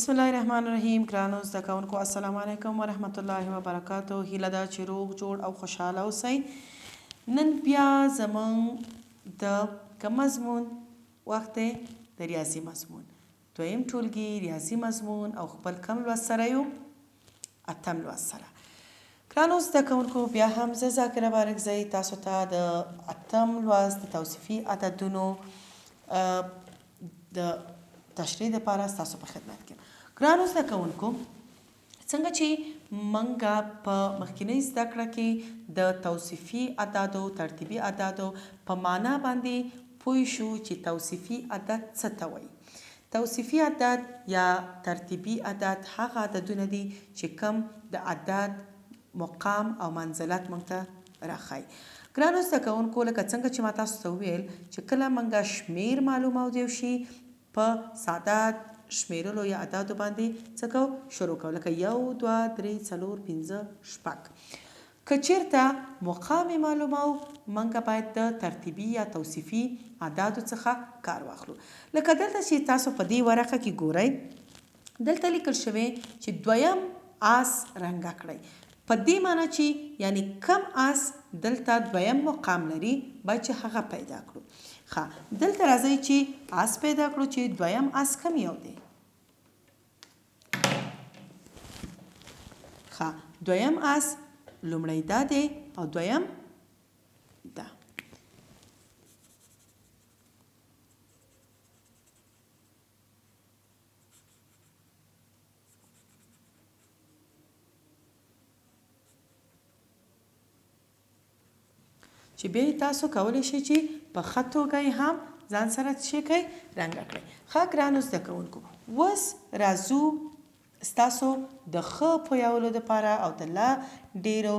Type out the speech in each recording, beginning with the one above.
بسم الله الرحمن الرحیم. ګرانو زده کوونکو السلام علیکم ورحمت الله وبرکاتو. هیله ده چې روغ جوړ او خوشحاله اوسئ. نن بیا زموږ د کوم مضمون وخت دی؟ د ریاضي مضمون، دویم ټولګي ریاضي مضمون او خپل کم لوست سره یو اتم لوست سره. ګرانو زده کوونکو بیا هم زه ذاکره بارکزی تاسو ته د اتم لوست د توصیفي عددونو د تشریح دپاره ستاسو په خدمت کې یم. ګرانو زده کوونکو څنګه چې موږ په مخکینۍ زده کړه کې د توصیفي اعدادو ترتیبي اعدادو په معنا باندې پوه شو چې توصیفي عدد څه ته وایي. توصیفي عدد یا ترتیبي عدد هغه عددونه دي چې کوم د عدد مقام او منزلت موږ ته راښایي. ګرانو زده کوونکو لکه څنګه چې ما تاسو ته وویل چې کله موږ شمیر معلومو شي په ساده شمیرلو یا اعدادو باندې څه کوو؟ شروع کوو. لکه 1 2 3 4 5 6. که چیرته مقام معلومو موږ باید د ترتیبي یا توصیفي اعدادو څخه کار واخلو. لکه دلته چې تاسو په دې ورقه کې ګورئ، دلته لیکل شوی چې دویم آس رنګه کړئ. په دې معنی چې یعنی کم آس دلته دویم مقام لري باید چې هغه پیدا کړو. دلته راځئ چې آس پیدا کړو چې دویم آس کم یو دی. دویم آس لومړی دا دی او دویم دا. چې بیا تاسو کولی شئ چې په ښه توګه یې هم ځان سره څه کړئ؟ رنګه کړئ. ښه ګرانو زده کوونکو اوس راځو ستاسو د ښه پوهولو دپاره او د لا ډیرو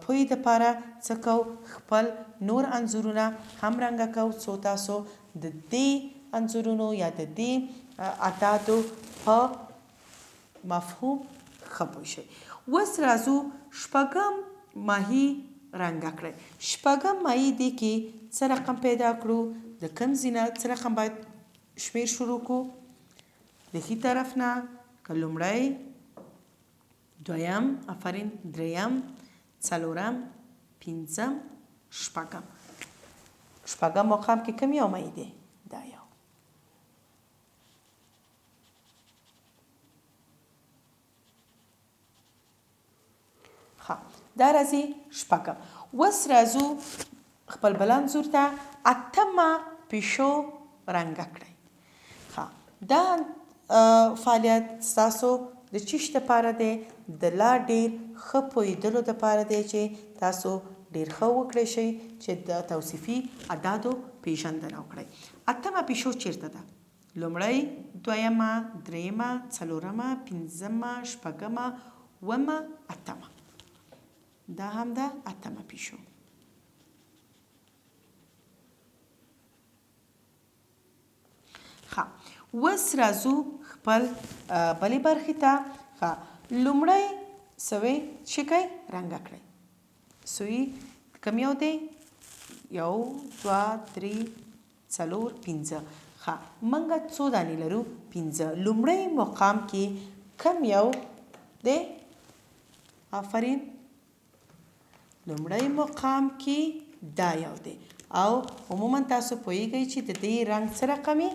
پوهې دپاره څه کوو؟ خپل نور انځورونه هم رنګه کوو څو تاسو د دې انځورونو یا د دې اعدادو په مفهوم ښه پوه شئ. اوس راځو شپږم ماهي رنګه کړئ. شپږم ماهي دی کې څه رقم پیدا کړو؟ د کوم ځای نه څه رقم باید شمیر شروع کړو؟ د ښي طرف نه، که لومړی، دویم، آفرین، دریم، څلورم، پنځم، شپږم. شپږم مقام کې کوم یو ماهي دی؟ دا یو. دا راځي شپږم. اوس راځو خپل بل انځور ته اتمه پیشو رنګه کړئ. دا فعالیت ستاسو د چیش دپاره دی؟ د لا ډیر ښه پوهېدلو دپاره دی چې تاسو ډیر ښه وکړی شئ چې د توصیفي اعدادو پیژندنه وکړئ. اتمه پیشو چیرته ده؟ لومړی، دویمه، دریمه، څلورمه، پنځمه، شپږمه، اوومه، اتمه. دا هم ده اتمه پیشو. اوس راځو خپل بلې برخې ته. لومړی سوی څه کوئ؟ رنګه کړئ. سوی کوم یو دی؟ 1 2 3 4 5. موږ څو دانې لرو؟ 5. لومړی مقام کې کوم یو دی؟ آفرین، لومړی مقام کې دا یو دی او عموما تاسو پوهیږئ چې د دې رنګ څه رقمي؟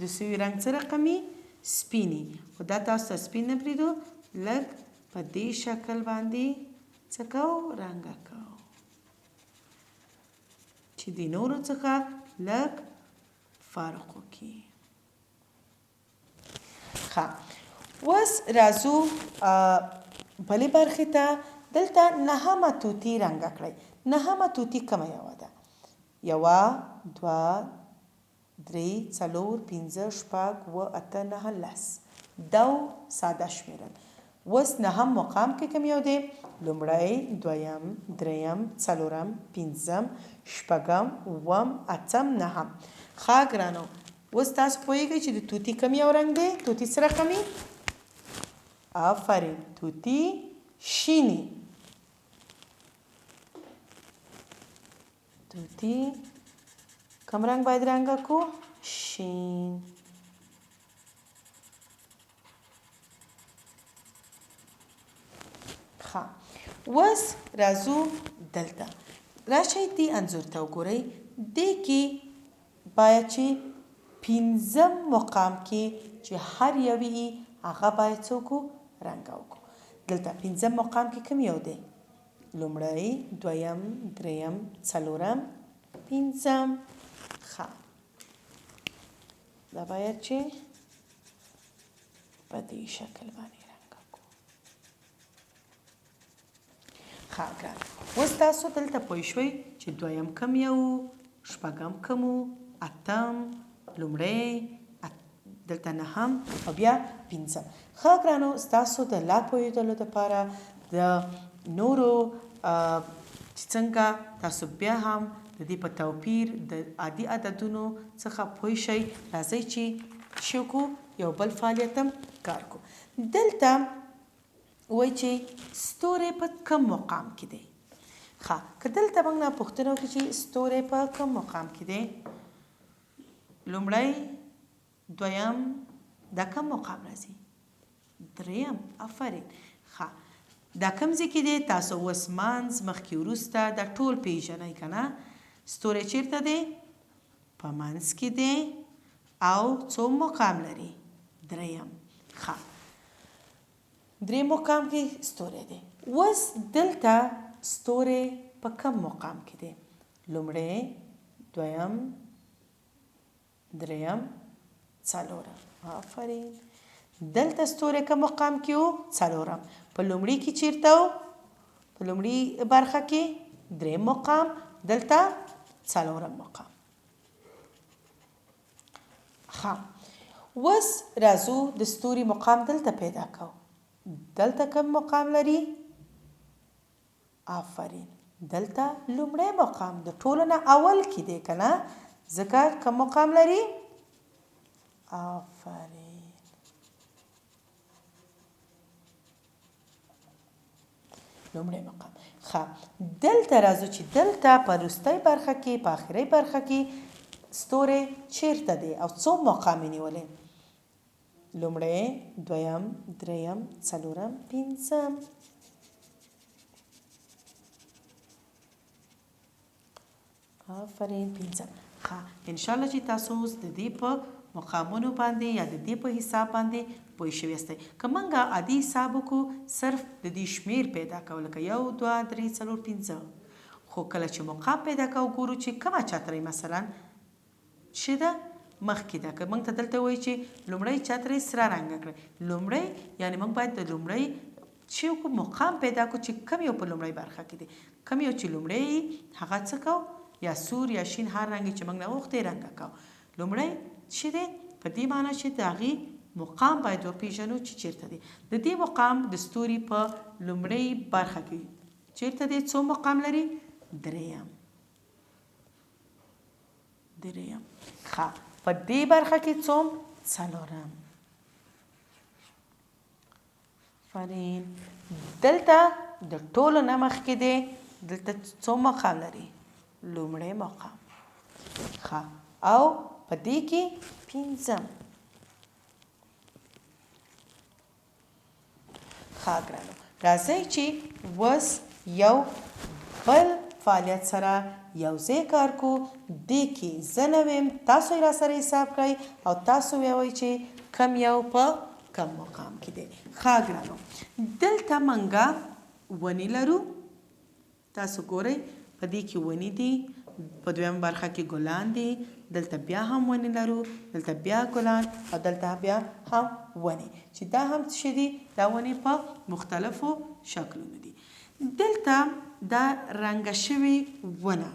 د سوي رنګ څه رقمي؟ سپینې. خو دا تاسو ته سپین نه پرېږدو، لږ په دې شکل باندې څه کوو؟ رنګه کوو چې د نورو څخه لږ فرق وکړي. اوس راځو بلې برخې ته. دلته نهمه توتي رنګه کړئ. نهمه توتي کومه یوه ده؟ 1 2 3 4 5 6 7 8 9 10. دا ساده شمیرل. اوس نهم مقام کې کوم یو دی؟ لومړی، دویم، دریم، څلورم، پنځم، شپږم، اووم، اتم، نهم. ښه ګرانو اوس تاسو پوهیږئ چې د توتي کوم یو رنګ دی؟ توتي څه رقمي؟ آفرین، توتي شینی. توتي کوم رنګ باید رنګه کو؟ شین. ښه اوس راځو دلته راشئ دې انځور ته وګورئ دې کې باید چې پنځم مقام کې چې هر یو یې هغه باید څه وکړو رنګه وکړو دلته پنځم مقام کې کوم یو دی لومړی دویم دریم څلورم پنځم ښه دا باید چې په دې شکل باندې رنګه کړو ښه ګران اوس تاسو دلته پوه شوئ چې دویم کم یو شپږم کوم اتم لومړی دلته نهم او بیا پنځم ښه ګرانو ستاسو د لا پوهېدلو دپاره د نورو چې څنګه تاسو بیا هم د دې په توپیر د عادي عددونو څخه پوه شئ راځئ چې څه وکړو یو بل فعالیت هم کار کړو دلته وایي چې ستوری په کم مقام کې دی ښه که دلته موږ نه پوښتنه وکړو چې ستوری په کم مقام کې دی لومړی دویم دا کم مقام راځي دریم آفرین ښه دا کوم ځای کې دی تاسو اوس منځ مخکې وروسته دا ټول پیژنئ که نه ستوری چیرته دی په منځ کې دی او څو مقام لري دریم ښه دریم مقام کې ستوری دی اوس دلته ستوری په کم مقام کې دی لومړی دویم دریم څلورم آفرین دلته ستوری کوم مقام کې و څلورم په لومړي کې چیرته و په لومړي برخه کې دریم مقام دلته څلورم مقام ښه اوس راځو د ستوري مقام دلته پیدا کوو دلته کوم مقام لري آفرین دلته لومړی مقام د ټولو نه اول کې دی که نه ځکه کوم مقام لري آفرین لومړی مقام ښه دلته راځو چې دلته په وروستۍ برخه کې په آخرۍ برخه کې ستوری چیرته دی او څو مقام یې نیولی لومړی دویم دریم څلورم پنځم آفرین پنځم ښه انشاءالله چې تاسو اوس د دې په مقامونو باندې یا د دې په حساب باندې پوه شوي یاستئ که موږ عادي حساب وکړو صرف د دې شمیر پیدا کوو لکه یو دوه درې څلور پنځه خو کله چې مقام پیدا کوو ګورو چې کومه چترۍ مثلا چې ده مخکې ده که موږ ته دلته وایي چې لومړی چترۍ سره رنګه کړئ لومړی یعنې موږ باید د لومړی چې وکړو مقام پیدا کړو چې کوم یو په لومړی برخه کې دی کوم یو چې لومړی هغه څه کوو یا سور یا شین هر رنګ چې موږ نه غوښتې رنګه کوو لومړی چې دی په دې معنی چې د هغې مقام باید وپېژنو چې چیرته دی د دې مقام د ستوري په لومړۍ برخه کې چیرته دی څو مقام لري دریم ښه په دې برخه کې څوم څلورم فرین دلته د ټولو نه مخکې دی دلته څو مقام لري لومړی مقام ښه او په دې کې پنځم ښه ګرانو راځئ چې اوس یو بل فعالیت سره یو ځای کار کو دې کې زه نه ویم تاسو یې راسره حساب کړئ او تاسو ویوئ چې کم یو په کم مقام کې دی ښه ګرانو دلته موږ ونې لرو تاسو ګورئ په دې کې ونې دي په دویم برخه کې ګلان دي دلته بیا هم ونې لرو دلته بیا ګلان او دلته بیا هم ونې چې دا هم څه دي دا ونې په مختلفو شکلونو دي دلته دا رنګه شوې ونه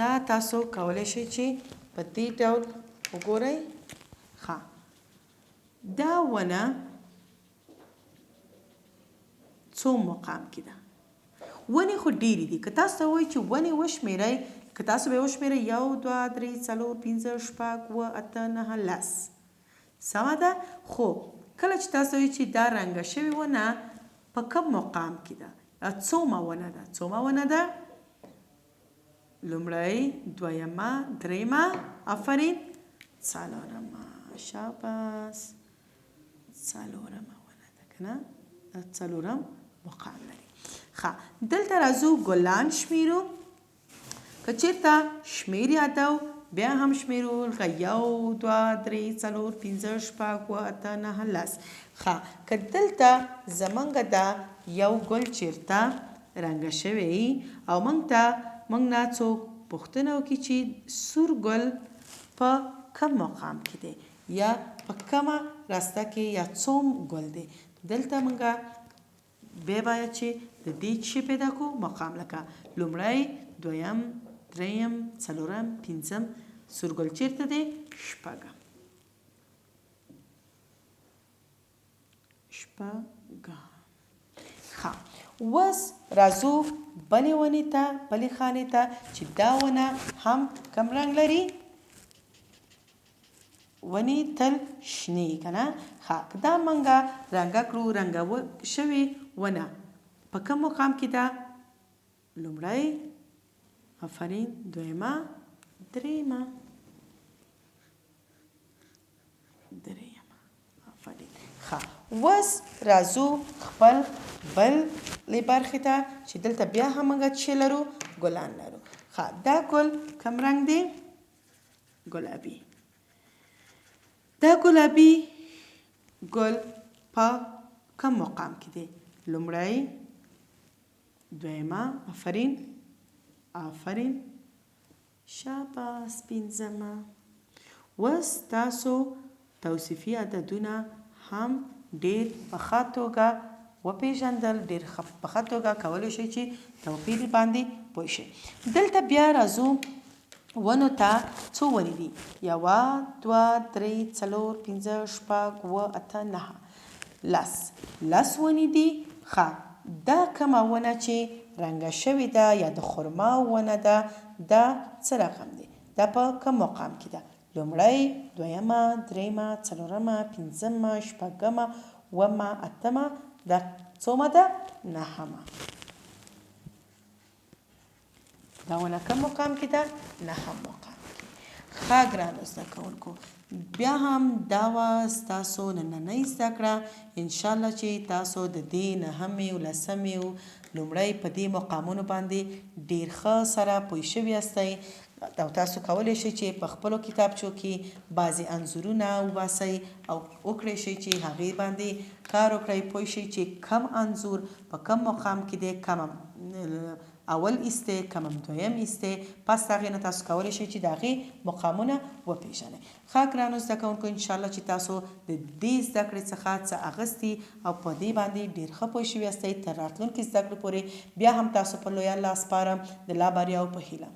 دا تاسو کولی شئ چې په دې ډول وګورئ ښه دا ونه څو مقام کې ده ونې خو ډېرې دي که تاسو ته ووایي چې ونې وشمېرئ که تاسو به یې وشمېرئ یو دوه درې څلور پنځه شپږ اووه اته نهه لس سمه ده خو کله چې تاسو وایي چې دا رنګه شوې ونه په کوم مقام کې ده څومه ونه ده لومړی دویمه درېیمه آفرین څلورمه شاباس څلورمه ونه ده که کنه څلورم مقام لري. ښه دلته راځو ګلان شمیرو. که چېرته شمیر یادو بیا هم شمیرو لکه 1 2 3 4 5 6 7 8 9 10. ښه که دلته زمونږ دا یو ګل چېرته رنګه شوی او موږ نه څوک پوښتنه وکړي چې سور ګل په کم مقام کې دی یا په کومه راسته کې یا څوم ګل دی، دلته موږ بیا باید چې د دې څه پیدا کړو مقام، لکه لومړی دویم دریم څلورم پنځم سور ګل چېرته دی شپږم. ښه اوس راځو بلې ونې ته بلې خانې ته چې دا ونه هم کم رنګ لري، ونې تل شنې که نه. ښه که دا منګه رنګه کړو رنګه شوې ونه په کوم مقام کې ده؟ لومړی آفرین دویمه دریمه آفرین. ښه اوس راځو خپل بلې برخې ته چې دلته بیا هم موږ څه لرو؟ ګلان لرو. ښه دا ګل کوم رنګ دی؟ ګلابي. دا ګلابي ګل په کوم مقام کې دی؟ لومړی دویمه آفرین شاباس پنځمه. اوس تاسو توصیفي عددونه هم ډېر په ښه توګه وپېژندل، ډېر په ښه توګه کولی شئ چې توپیر باندې پوه شئ. دلته بیا راځو ونو ته. څو ونې دي؟ 1 2 3 4 5 6 7 8 9 10 ونې دي. ښه دا کومه ونه چې رنګه شوې ده یا د خرما ونه ده دا څه رقم دی؟ دا په کوم مقام کې ده؟ لومړی دویمه دریمه څلورمه پنځمه شپږمه اوومه اتمه دا څومه ده؟ نهمه. دا ونه کوم مقام کې ده؟ نهم مقام کې. ښه ګرانو زده کوونکو بیا هم دا وه ستاسو نننۍ زده کړه. انشاءالله چې تاسو د دې نهمې او لسمې لومړی په دې مقامونو باندې ډېر ښه سره پوه شوي یاستئ او تاسو کولی شئ چې په خپلو کتابچو کې بعضې انځورونه وباسئ او وکړی شئ چې هغې باندې کار وکړئ، پوه شئ چې کم انځور په کم مقام کې دی، کمم اول ایستی کمم دویم ایستی، پس د هغې نه تاسو کولی شئ چې د هغې مقامونه وپېژنئ. ښه ګرانو زده کوونکو انشاءالله چې تاسو د دې زده کړې څخه څه اخیستي او په دې باندې ډېر ښه پوه شوي یاستئ. تر راتلونکي زده کړې پورې بیا هم تاسو په لوی الله سپارم د لا بریاو په هیله.